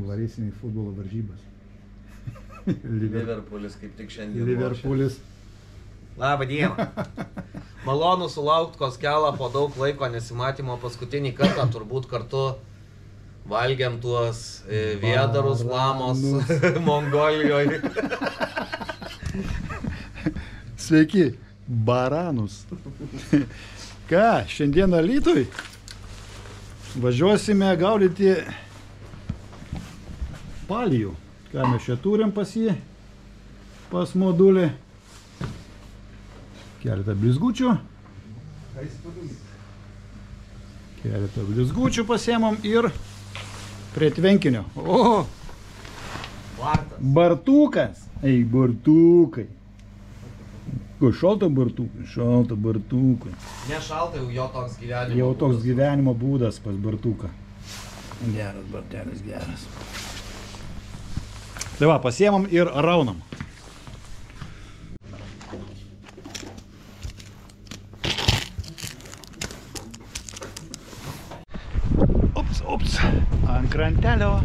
Varysim į futbolo varžybas. Liverpoolis kaip tik šiandien. Liverpoolis. Labą dieną. Malonu sulaukti Koskelą po daug laiko nesimatymo. Paskutinį kartą turbūt kartu valgiam tuos vėdarus mamos Mongolijoje. Sveiki, baranus. Ką, šiandien Alytui važiuosime gaudyti palijų. Ką mes čia turim pas jį, pas modulį. Keletą blizgučių. Keletą blizgučių pasiemam ir prie tvenkinio. O! Bartukas. Ei, bartukai. Ko, šalta bartukai? Šalta bartukai. Ne šalta, jau toks gyvenimo jau toks gyvenimo būdas pas bartuką. Geras bartelis, geras. Tai va, pasiemam ir raunam. Ups, ant krantelio.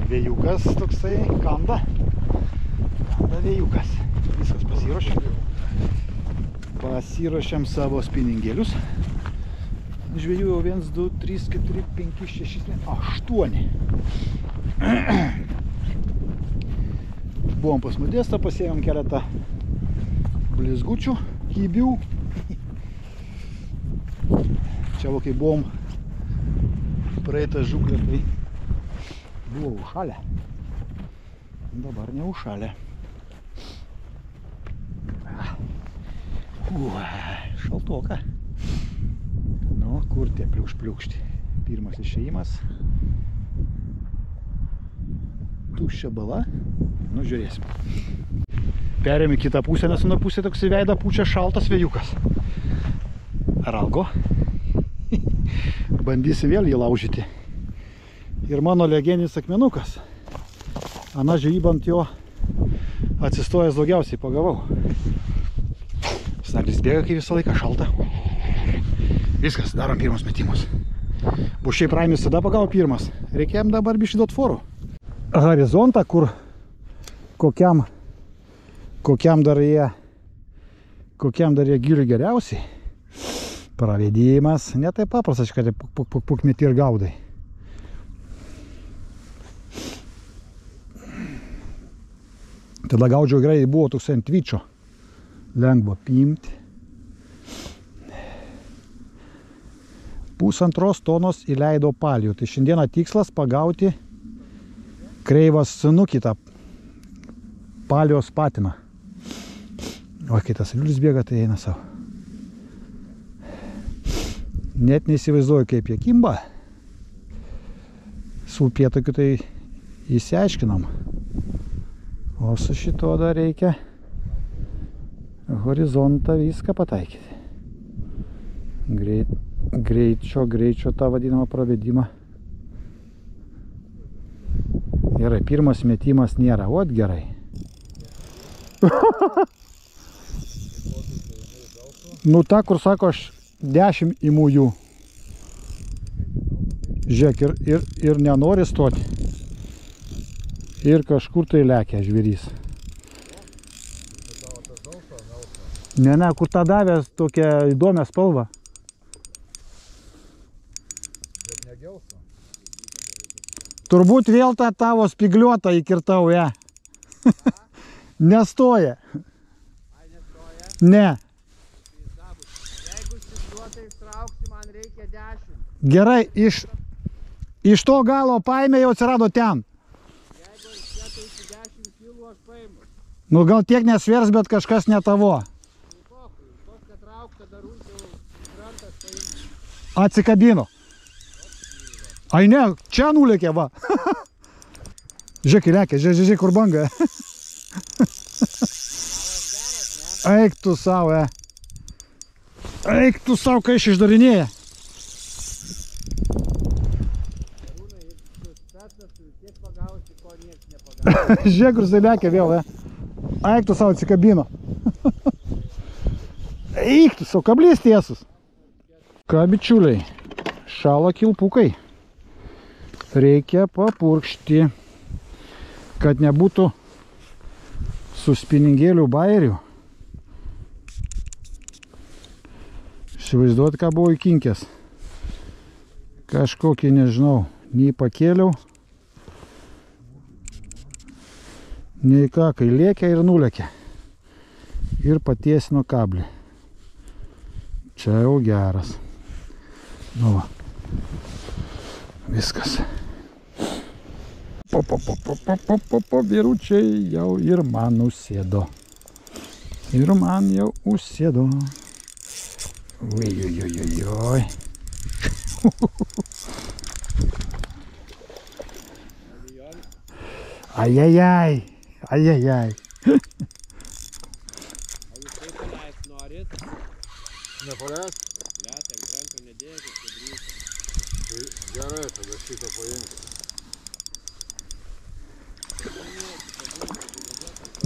Vėjukas toksai, kanda vėjukas. Viskas pasiruošiam savo spiningėlius. Žvejų jau 1, 2, 3, 4, 5, 6, 8. Buvom pas Modestą, pasiėmėm keletą blizgučių, kybių. Čia va, kai buvom praeitą žuklę, tai buvo užšalę. Dabar neužšalę. Šaltoka. Nu, kur tie pliukšti. Pirmas išėjimas. Tuščia bala. Nu, žiūrėsim. Perėm į kitą pusę, nes nuo pusė toks į veidą pučia šaltas vėjukas. Ralgo. Bandysim vėl jį laužyti. Ir mano legendinis akmenukas. Ana žvejybant jo atsistojęs daugiausiai pagavau. Snarlis bėga, kai visą laiką šalta. Viskas, darom pirmus metimus. Bušiai praimis tada pagavo pirmas. Reikėjom dabar biškį duot forų. Horizontą, kur kokiam dar jie giliui geriausiai. Pravedimas. Ne taip paprastas, kad puk meti ir gaudai. Tada gaudžiau gerai, buvo toks ant tvyčio. Lengva pimti. 1,5 tonos įleido palijų. Tai šiandieną tikslas pagauti kreivas snukį, tą palijos patiną. O kai tas liulis bėga, tai eina savo. Net neįsivaizduoju, kaip jie kimba. Su upėtakiu tai įsiaiškinam. O su šito dar reikia horizontą viską pataikyti. Greičio tą vadinamą pravedimą. Gerai, pirmas metimas nėra. Ot, gerai. Nu, ta, kur sako, aš 10 imu jų. Žiūrėk, ir nenori stoti. Ir kažkur tai lekia žvėrys. Ne, kur tą davęs tokią įdomią spalvą. Turbūt vėl tą tavo spigliuotą įkirtau, ja. Nestoja. Ne. Jeigu spigliuotą ištrauksi, man reikia 10. Gerai, iš to galo paėmė, jau atsirado ten. Jeigu iškėtai iki 10 kilų, aš paimu. Nu, gal tiek nesvers, bet kažkas ne tavo. Atsikabino. Ai ne, čia nulėkė, va. Žiūrėk, lekia, žiūrėk, kur banga. Eik tu savo, Eik tu savo, kai iš išdarinėja. Žiūrėk, kur jisai lekia vėl, Eik tu savo, atsikabino. Eik tu savo, kablys tiesus. Ką, bičiuliai, šalo kilpukai. reikia papurkšti, kad nebūtų su spiningėlių bairių. Įsivaizduot, ką buvo įkinkęs. Kažkokį, nežinau, nei pakėliau, nei ką, kai lėkia ir nulėkia. Ir patiesino kablį. Čia jau geras. Nu va. Viskas. Vyručiai jau ir man užsėdo. Ir man jau užsėdo. Oi. Ajajaj. Ajajaj. Nepaleis? Ne, ten kranto nedėkit, kad grįžti. Tai gerai, tada šitą paimti.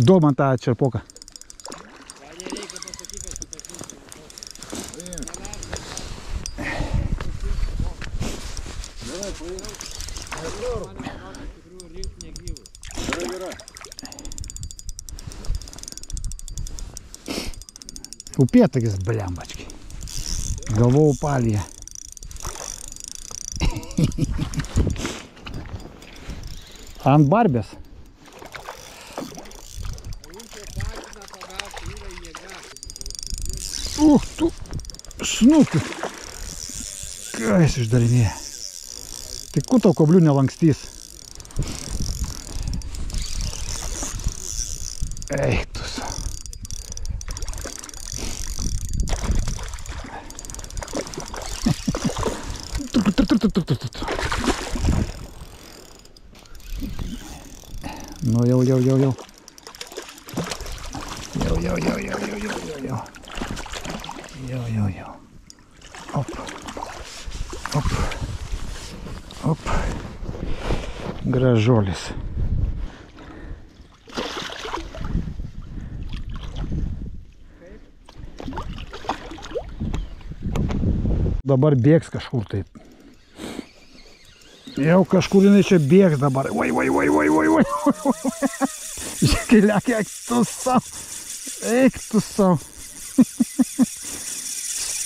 Duok man tą čerpoką. Gal nereikia pasakyti, kad šitą šimtą. Gerai, paimti. Man atrodo, iš tikrųjų rinkti negyvus. Gerai. Upėtakis, blembački. Galvojau palyje. Ant barbės. Tu snukiu. Ką jis išdarinėja? Tai ku tau koblių nelankstys? Eik tu savo. Nu jau. Jau. Op. Gražuolis. Dabar bėgs kažkur taip. Jau kažkur jinai čia bėgs dabar. Oi. Žiūrėk, eik tu savo. Eik tu savo.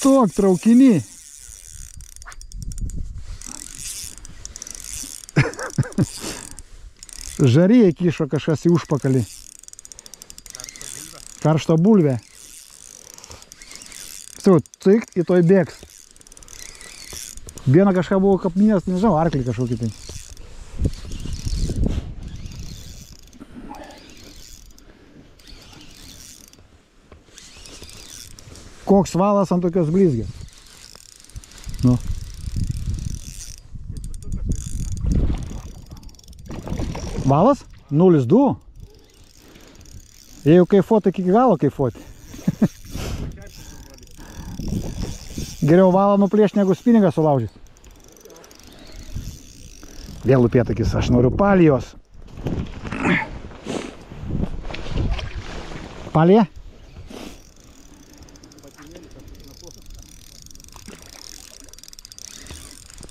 Stok, traukiny. Žaryje kišo kažkas į užpakalį. Karštą bulvę. Cikt, į toj bėgs. Vieną kažką buvo kapminės, nežinau, arklį kažkokį tai. Koks valas ant tokios blizgės. Nu. Valas? 0,2. Jeigu kaifuoti, iki galo kaifuoti. Geriau valą nuplėšti, negu spiningą sulaužyti. Vėl upėtakis, aš noriu palijos. Palija?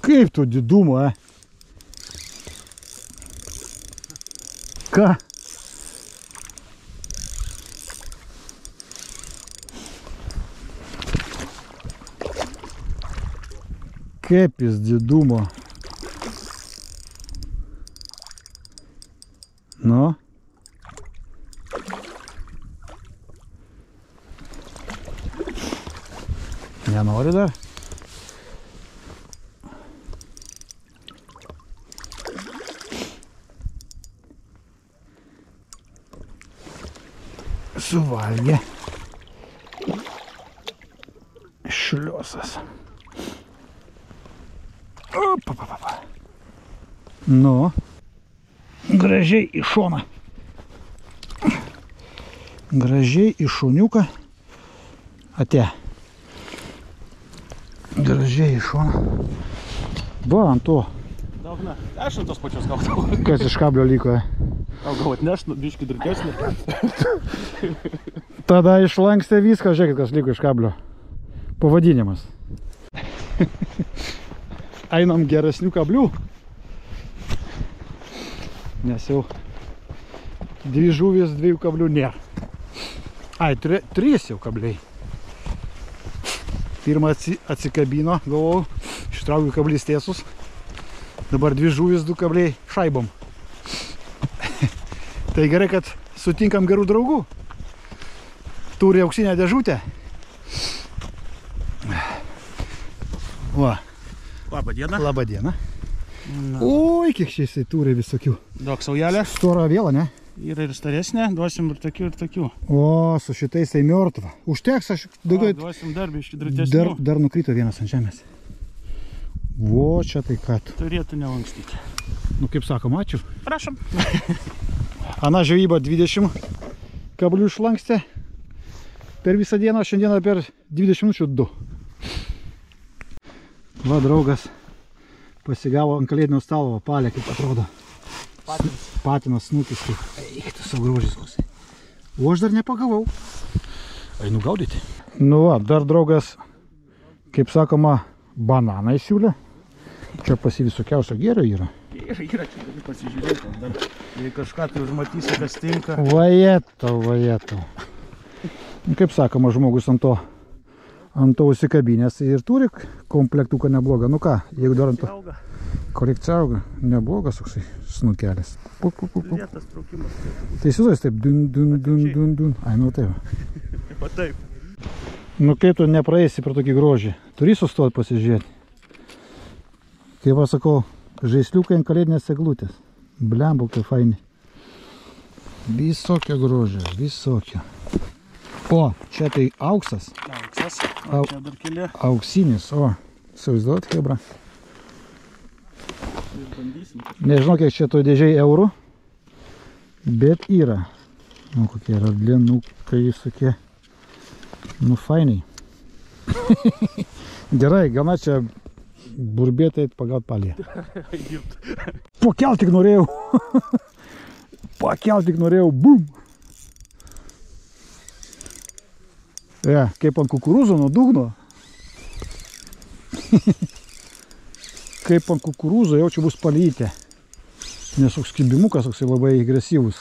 Kaip tu didumo, Ką? Kaip jis didumo. Nu. Nenori dar? Suvalgė. Šliosas. Opa. Nu. Gražiai į šoną. Gražiai į šuniuką. Ate. Gražiai į šoną. Va, ant to. Daugna, aš ant tos pačios gaudau. Kas iš kablio liko? Gal atneš, biškį drukesnį. Tada išlankstė viską, žiūrėkit, kas liko iš kablio. Pavadinimas. Einam geresnių kablių. nes jau 2 žuvis 2 kablių nėra. Ai, 3 jau kabliai. Pirmą atsikabino, galvojau, ištraukiu kablys tiesus. Dabar 2 žuvis 2 kabliai šaibom. Tai gerai, kad sutinkam gerų draugų. Turi auksinę dėžutę. Va. Labą dieną. Labą dieną. Oi, kiek čia jisai turi visokių. Daug saujelė. Storą vėlą, ne? Yra ir staresnė, duosim ir tokių, ir tokių. O, su šitais tai mėrtva. Užteks, aš daugiau... Duosim dar biškį drątesnių. Dar nukrito vienas ant žemės. Vo, čia tai ką tu. Turėtų nelankstyti. Nu, kaip sakom, ačiū. Prašom. Ana žvejyba 20 kablių išlankstė. Per visą dieną, šiandieną per 20 minučių 2. Va, draugas pasigavo ant kalėdinio stalo palę, kaip atrodo. Patinas snukis. Eik, tu savo grožis koksai. O aš dar nepagavau. Einu gaudyti. Nu va, dar draugas, kaip sakoma, bananą įsiūlė. Čia pasi visokiausio gėrio yra. Yra, čia gali pasižiūrėti. Dar, jei kažką tai užmatysi, kas tinka. Vajetau. Kaip sakoma, žmogus ant to užsikabinės ir turi komplektuką neblogą. Nu ką, jeigu dar ant to kolekcija auga, neblogas toksai snukelis. Vietas traukimas. Tai įsivaizduoji taip, dun. Ai, nu taip. Va taip. Nu kai tu nepraeisi per tokį grožį, turi sustoti pasižiūrėti. Kaip aš sakau, žaisliukai ant kalėdinės eglutės. Blembu, kaip faini. Visokio grožio, visokio. O, čia tai auksas. Auksas. O čia dar keli. Auksinis, o. Įsivaizduojat, hebra. Ir bandysim. Nežinau, kiek čia to dėžiai eurų. Bet yra. Nu, kokie radlenukai visokie. Nu, fainiai. Gerai, gana čia burbėtai pagaut palį. Pakelt tik norėjau. Bum. Kaip ant kukurūzo nuo dugno. Kaip ant kukurūzo jau čia bus palytė. Nes toks kilbimukas toks labai agresyvus.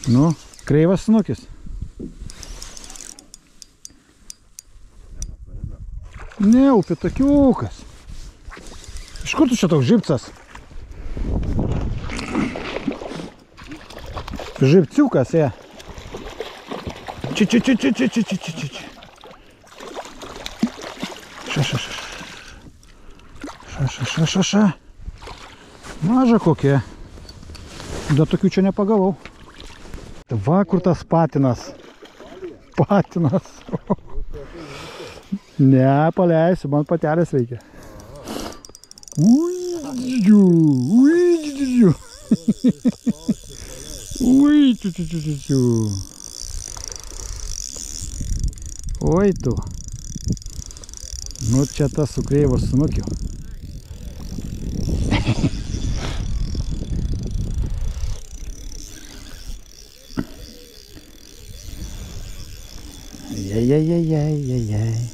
Nu, kreivas snukis. Ne, upėtakiukas. Iš kur tu čia toks žibcas? Žibciukas, Či. Ša. Maža kokia. Bet tokių čia nepagavau. Va, kur tas patinas. Ne, paleisiu, man patelės reikia. Oi tu. Nu čia tas su kreivos snukiu. Jai.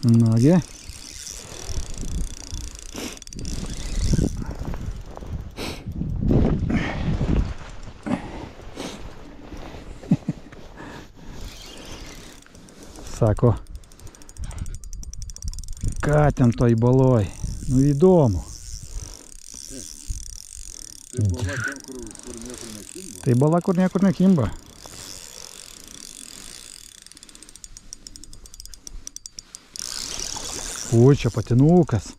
Nagi. Sako, ką ten toj baloj? Nu įdomu. Tai bala, kur niekur nekimba. Ui, čia patinukas.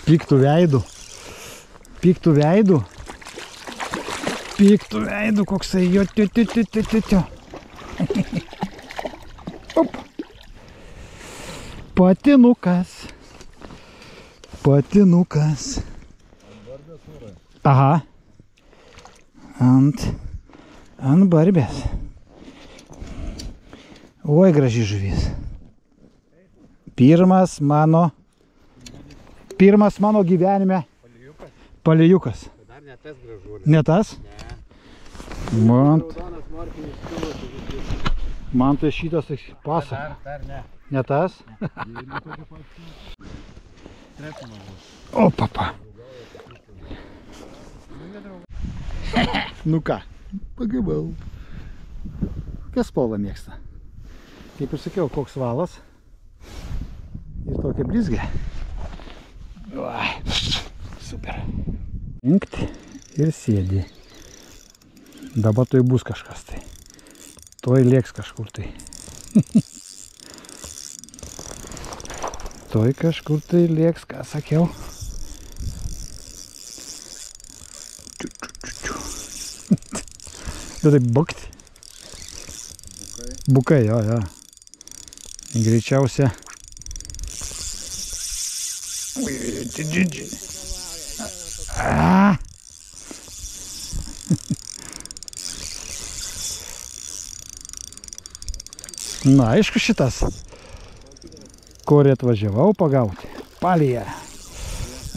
Piktų veidų, koksai jo, tio. Op. Patinukas. Aha. Ant barbės. Oi, graži žuvis. Pirmas mano gyvenime. Palijukas. Ne tas gražuolis. Ne tas? Ne. Man, Raudonas morkinis kilas. man tai šitas pasa. Dar ne. Ne tas? Trepino bus. O, papa. Nu ką, pagavau. Kokią spalvą mėgsta? Kaip ir sakiau, koks valas. Ir tokia blizgė. Super. Inkt ir sėdi. Dabar toj bus kažkas tai. Toj lėks kažkur tai. Toj kažkur tai lėks, ką sakiau. Bet tai bakt. Bukai, jo. Greičiausia. Na, aišku šitas. Kurį atvažiavau pagauti. Palija.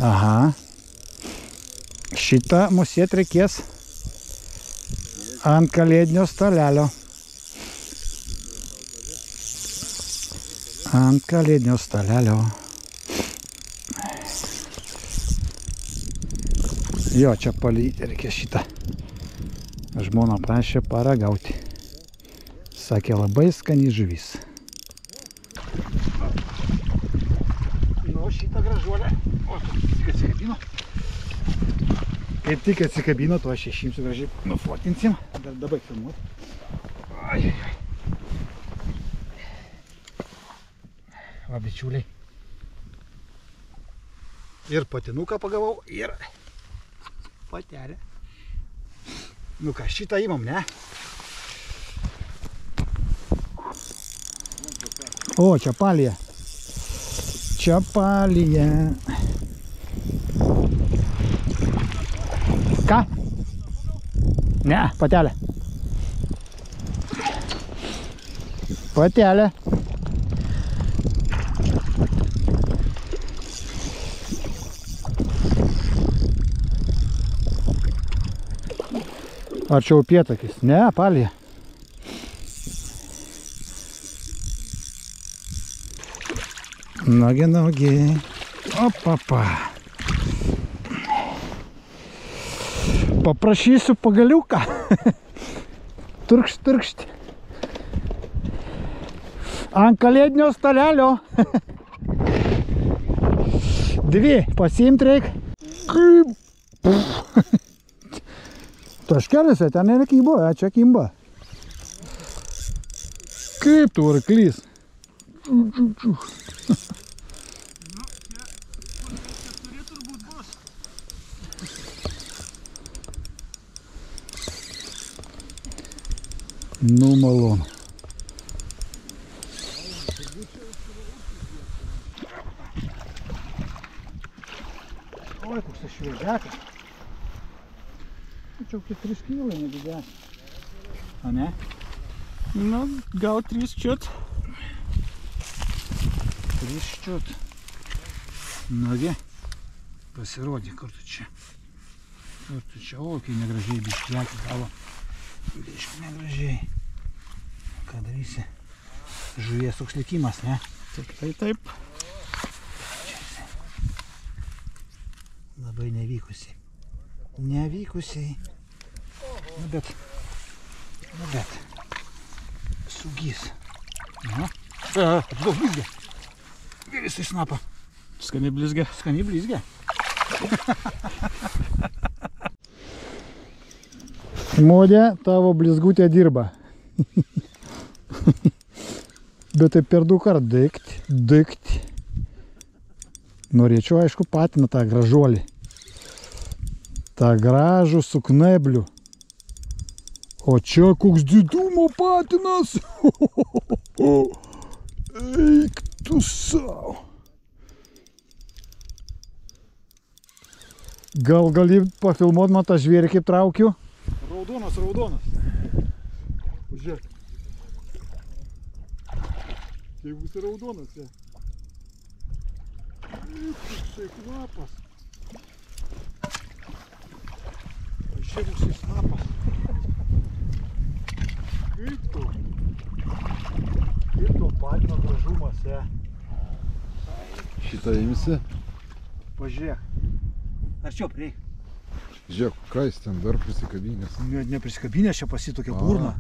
Aha. Šitą musėt reikės ant kalėdinio stalelio. Ant kalėdinio stalelio. Jo, čia palyti reikia šitą. Žmona prašė paragauti. Sakė, labai skani žuvis. Nu, šitą gražuolę. O, tik atsikabino. Kaip tik atsikabino, to aš išimsiu gražiai. Nufotinsim. Dar dabar filmuoti. Ai. Va, bičiuliai. Ir patinuką pagavau, ir patelę. Nu ką, šitą įmam, ne? O, čia palija. Čia palija. Ką? Ne, patelė. Patelė. Ar čia upėtakis? Ne, palija. Nogi. Opapa. Paprašysiu pagaliuką. Turkšt. Ant kalėdinio stalelio. Dvi pasiimt reik. Taškelis, ten nekybo, čia kimba. Kaip tu arklys? Nu, malonu. Oi, koks tas šviežiakas. Čia kokie 3 kilai nedidesnis. A ne? Nu, gal 3 čiut. 3 čiut. Nagi. Pasirodė, kur tu čia. O, kai negražiai biškėti gavo. Biškį negražiai. Ką darysi? Žuvies toks likimas, ne? Taip. Labai nevykusiai. Nevykusiai. Nu bet. Sugys. Na. Atsidau blizgė. Vėlis į snapą. Skani blizgė. Skani blizgė. Modė, tavo blizgutė dirba. Bet tai per 2 kart daikt. Norėčiau, aišku, patiną tą gražuolį. tą gražų su knebliu. O čia koks didumo patinas. Eik tu savo. Gal gali pafilmuot man tą žvėrį, kaip traukiu? Raudonas, raudonas. Pažiūrėk. Jeigu jis raudonas, ja. Koksai kvapas. Čia koks snapas. Kaip to patino gražumas, Šitą imsi. Pažiūrėk. Arčiau prieik. Žiūrėk, ką jis ten dar prisikabinęs. Neprisikabinės, čia pasitokia burna.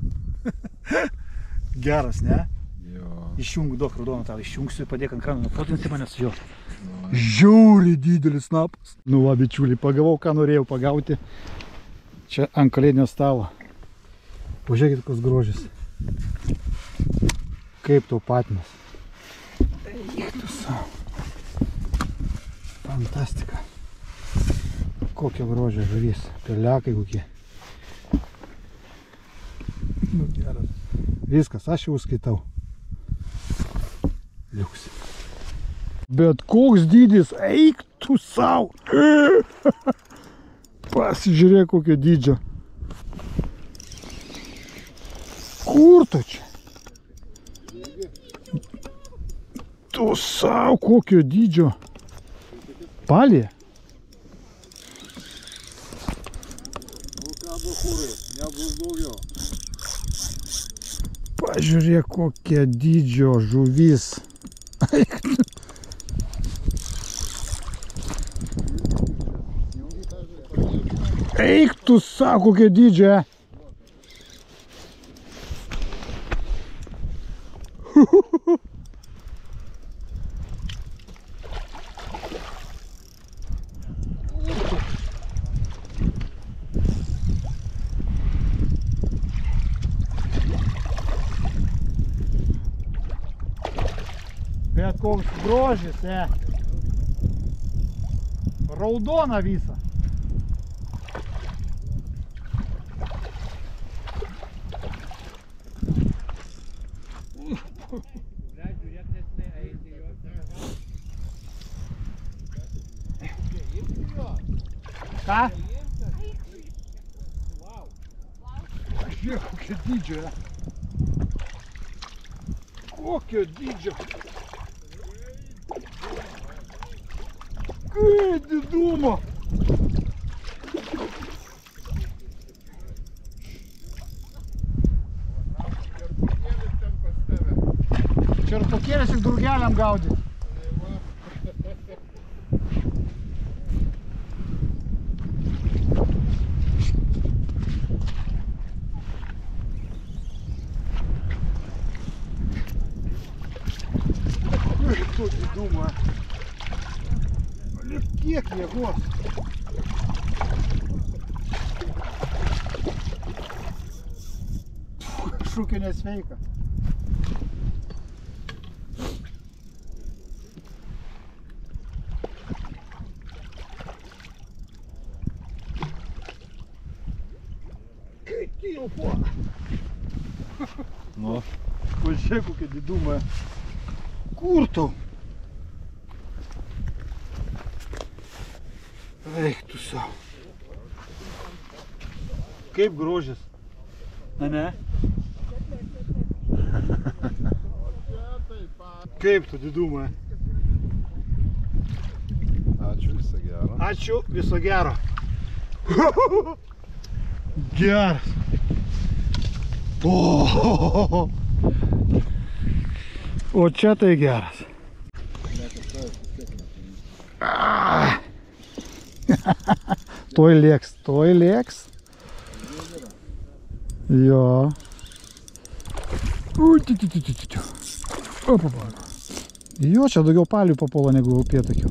Geras, ne? Jo. Išjungu, duok raudoną tau, išjungsiu, padėk ant krano, fotinsi mane su juo. Žiauriai didelis snapas. Nu va, bičiuliai, pagavau, ką norėjau pagauti. Čia ant kalėdinio stalo. Pažiūrėkit, koks grožis. Kaip tau patinas. Eik tu savo. Fantastika. Kokio grožio žuvis. Pelekai kokie. Nu geras. Viskas, aš jau skaitau. Liuks. Bet koks dydis. Eik tu savo. Pasižiūrėk kokio dydžio. Kur tu čia? Tu savo kokio dydžio. Palė? Pažiūrėk kokia dydžio žuvis. Eik tu savo kokia dydžio. Bet koks grožis, Raudona visa. Ką? Žiūrėk, kokio dydžio. Kokio dydžio. Kaip didumo. Čerpokėlės tik drugeliam gaudyti. Kokį dūmą. Kiek jėgos. Šūkė nesveika. Kaip tilpo. Nu. Pažiūrėk kokia didumą. Kur tu? Eik tu savo. Kaip grožis. Ne? Kaip tu didumą. Ačiū, viso gero. Ačiū, viso gero. Geras. O čia tai geras. Tuoj lėks. Jo. Jo, čia daugiau palių papuola negu upėtakių.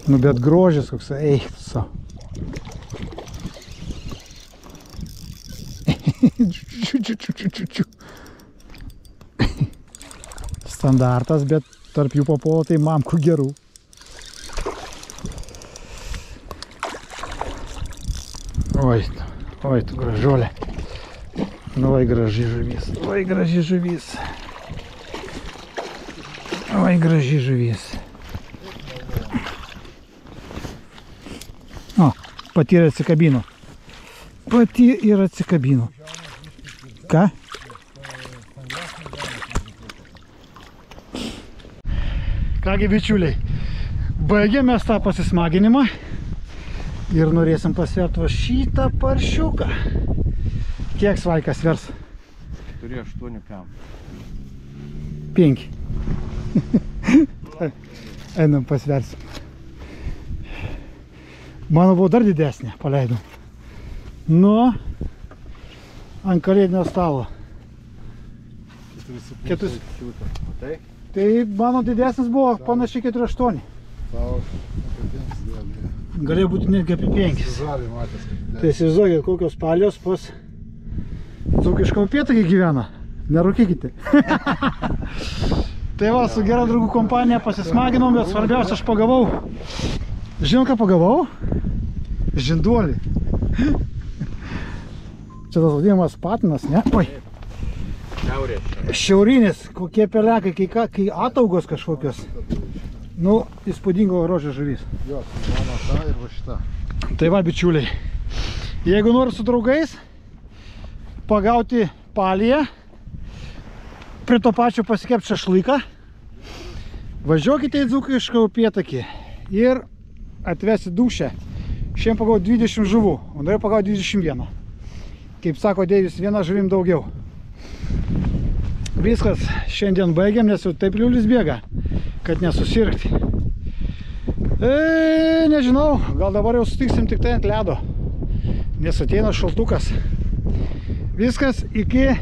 Nu bet grožis koks, eik savo. Standartas, bet tarp jų papuola tai mamkų gerų. Oi, tu gražuolė. Oi, graži žuvis. Oi, graži žuvis. O, pati ir atsikabino. Ką? Kągi, bičiuliai, baigėme mes tą pasismaginimą ir norėsim pasverti va šitą paršiuką. Kiek svaikas svers? Turi 8 pem. 5. Einam pasversim. Mano buvo dar didesnė, paleidom. Nu, ant kalėdinio stalo. 4. Matai? Tai mano didesnis buvo panašiai 4,8. Tau apie 5 gali. Galėjo būti netgi apie 5. Žalį matęs, kaip Tai įsivaizduokit, kokios palios pas dzūkišką upėtakį gyvena. Nerūkykite. Tai va, su gera draugų kompanija pasismaginom, bet svarbiausia, aš pagavau. Žinau, ką pagavau? Žinduolį. Čia tas vadinamas patinas, ne? Oi. Šiaurinis, kokie pelekai, kai ataugos kažkokios. Nu, įspūdingo grožio žuvis. Jo, mano ta ir va šita. Tai va, bičiuliai, jeigu nori su draugais pagauti palyje, prie to pačio pasikepti šašlyką, važiuokite į dzūkišką upėtakį ir atvesi dūšią. Šiandien pagau 20 žuvų, o norėjau pagau 21. Kaip sako Deivis, viena žuvim daugiau. Viskas, šiandien baigiam, nes jau taip liulis bėga, kad nesusirgti. Nežinau, gal dabar jau sutiksim tik tai ant ledo, nes ateina šaltukas. Viskas, iki